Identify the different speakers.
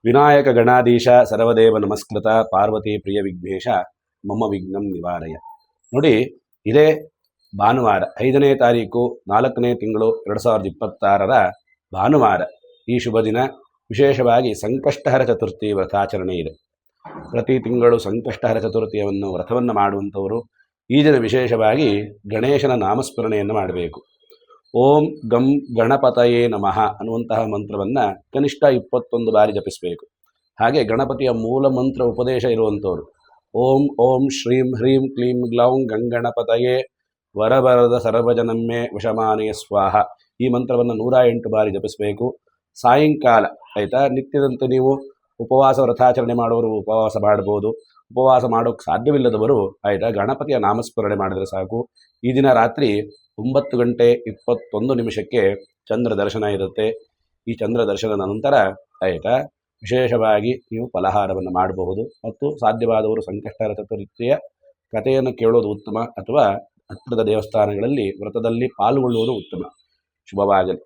Speaker 1: ವಿನಾಯಕ ಗಣಾಧೀಶ ಸರ್ವದೇವ ನಮಸ್ಕೃತ ಪಾರ್ವತಿ ಪ್ರಿಯ ವಿಘ್ನೇಶ ಮಮ್ಮ ವಿಘ್ನಂ ನಿವಾರಯ. ನೋಡಿ, ಇದೇ ಭಾನುವಾರ 5ನೇ ತಾರೀಕು 4ನೇ ತಿಂಗಳು 2026 ಭಾನುವಾರ. ಈ ಶುಭ ದಿನ ವಿಶೇಷವಾಗಿ ಸಂಕಷ್ಟಹರ ಚತುರ್ಥಿ ವ್ರತಾಚರಣೆ ಇದೆ. ಪ್ರತಿ ತಿಂಗಳು ಸಂಕಷ್ಟಹರ ಚತುರ್ಥಿಯನ್ನು ವ್ರತವನ್ನು ಮಾಡುವಂಥವರು ಈ ದಿನ ವಿಶೇಷವಾಗಿ ಗಣೇಶನ ನಾಮಸ್ಮರಣೆಯನ್ನು ಮಾಡಬೇಕು. ಓಂ ಗಂ ಗಣಪತಯೇ ನಮಃ ಅನ್ನುವಂತಹ ಮಂತ್ರವನ್ನು ಕನಿಷ್ಠ 21 ಬಾರಿ ಜಪಿಸಬೇಕು. ಹಾಗೆ ಗಣಪತಿಯ ಮೂಲ ಮಂತ್ರ ಉಪದೇಶ ಇರುವಂಥವ್ರು ಓಂ ಓಂ ಶ್ರೀಂ ಹ್ರೀಂ ಕ್ಲೀಂ ಗ್ಲೌಂ ಗಂಗಣಪತಯೇ ವರವರದ ಸರ್ವಜನಮ್ಮೆ ವಶಮಾನೆಯ ಸ್ವಾಹ ಈ ಮಂತ್ರವನ್ನು 108 ಬಾರಿ ಜಪಿಸಬೇಕು. ಸಾಯಂಕಾಲ ಆಯಿತಾ, ನಿತ್ಯದಂತೆ ನೀವು ಉಪವಾಸ ವ್ರತಾಚರಣೆ ಮಾಡುವವರು ಉಪವಾಸ ಮಾಡ್ಬೋದು. ಉಪವಾಸ ಮಾಡೋಕ್ಕೆ ಸಾಧ್ಯವಿಲ್ಲದವರು ಆಯಿತಾ ಗಣಪತಿಯ ನಾಮಸ್ಮರಣೆ ಮಾಡಿದರೆ ಸಾಕು. ಈ ದಿನ ರಾತ್ರಿ 9 ಗಂಟೆ 21 ನಿಮಿಷಕ್ಕೆ ಚಂದ್ರ ದರ್ಶನ ಇರುತ್ತೆ. ಈ ಚಂದ್ರ ದರ್ಶನದ ನಂತರ ಆಯಿತಾ ವಿಶೇಷವಾಗಿ ನೀವು ಫಲಹಾರವನ್ನು ಮಾಡಬಹುದು. ಮತ್ತು ಸಾಧ್ಯವಾದವರು ಸಂಕಷ್ಟಹರ ಚತುರ್ಥಿಯ ಕಥೆಯನ್ನು ಕೇಳೋದು ಉತ್ತಮ, ಅಥವಾ ಹತ್ತಿರದ ದೇವಸ್ಥಾನಗಳಲ್ಲಿ ವ್ರತದಲ್ಲಿ ಪಾಲ್ಗೊಳ್ಳುವುದು ಉತ್ತಮ. ಶುಭವಾಗಲಿ.